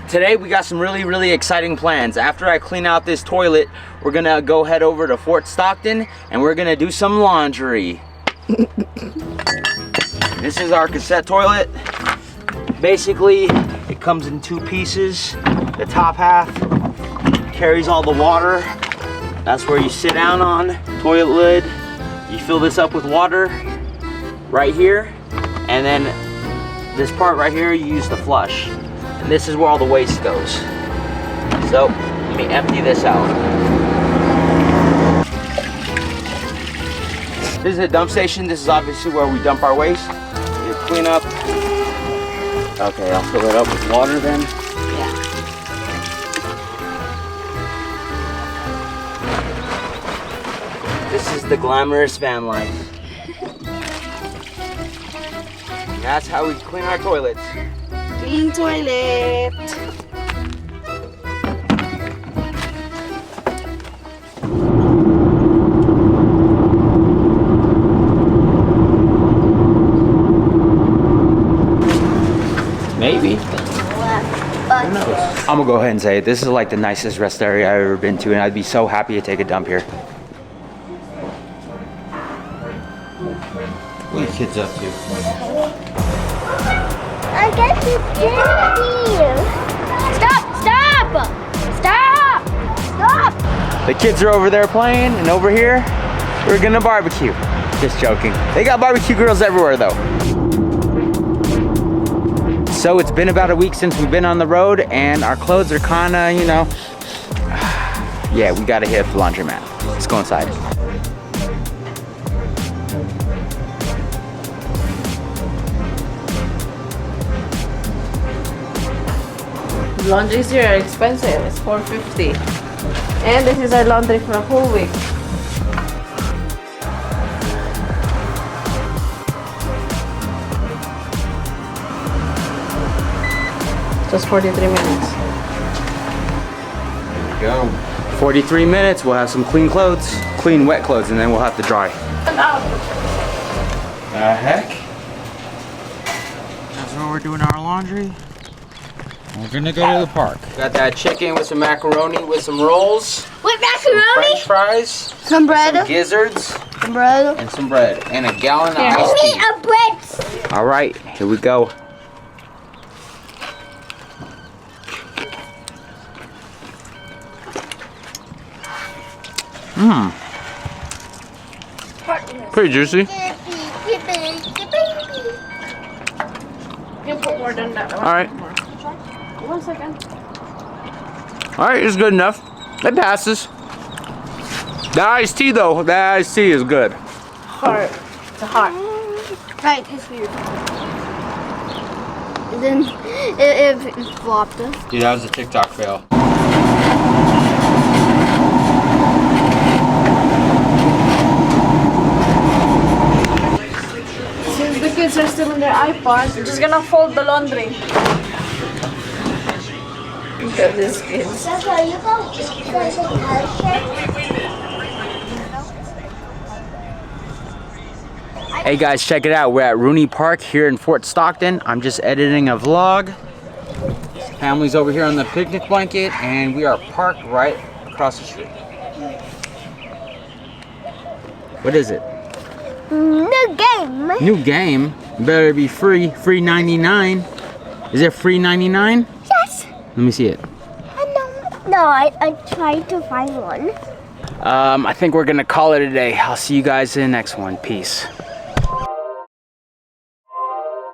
Today we got some really exciting plans. After I clean out this toilet, we're gonna go head over to Fort Stockton and we're gonna do some laundry. This is our cassette toilet. Basically, it comes in two pieces. The top half carries all the water. That's where you sit down on, toilet lid. You fill this up with water right here. And then this part right here, you use to flush. And this is where all the waste goes. So, let me empty this out. This is a dump station. This is obviously where we dump our waste. You clean up. Okay, I'll fill it up with water then. Yeah. This is the glamorous van life. And that's how we clean our toilets. Clean toilet. Maybe. Who knows? I'm gonna go ahead and say it. This is like the nicest rest area I've ever been to, and I'd be so happy to take a dump here. What are the kids up to? I got to here. Stop! The kids are over there playing, and over here, we're gonna barbecue. Just joking. They got barbecue grills everywhere though. So it's been about a week since we've been on the road, and our clothes are kinda, you know, yeah, we gotta hit the laundromat. Let's go inside. Laundries here are expensive. It's $4.50. And this is our laundry for a whole week. Just 43 minutes. There we go. 43 minutes, we'll have some clean clothes, clean wet clothes, and then we'll have to dry. The heck? That's where we're doing our laundry. We're gonna go to the park. Got that chicken with some macaroni with some rolls. With macaroni? Some French fries. Some bread. Some gizzards. Some bread. And some bread. And a gallon of Give iced me tea. a bread. All right, here we go. Mmm. Pretty juicy. You put more than that. All right. 1 second. All right, it's good enough. It passes. The iced tea though, the iced tea is good. Hard. It's hot. Right, it's weird. And then it flopped. Dude, that was a TikTok fail. Since the kids are still on their iPod, we're just gonna fold the laundry. Look at these kids. Hey guys, check it out. We're at Rooney Park here in Fort Stockton. I'm just editing a vlog. Family's over here on the picnic blanket, and we are parked right across the street. What is it? New game. New game? Better be free. Free 99. Is it free 99? Yes. Let me see it. I tried to find one. I think we're gonna call it a day. I'll see you guys in the next one. Peace.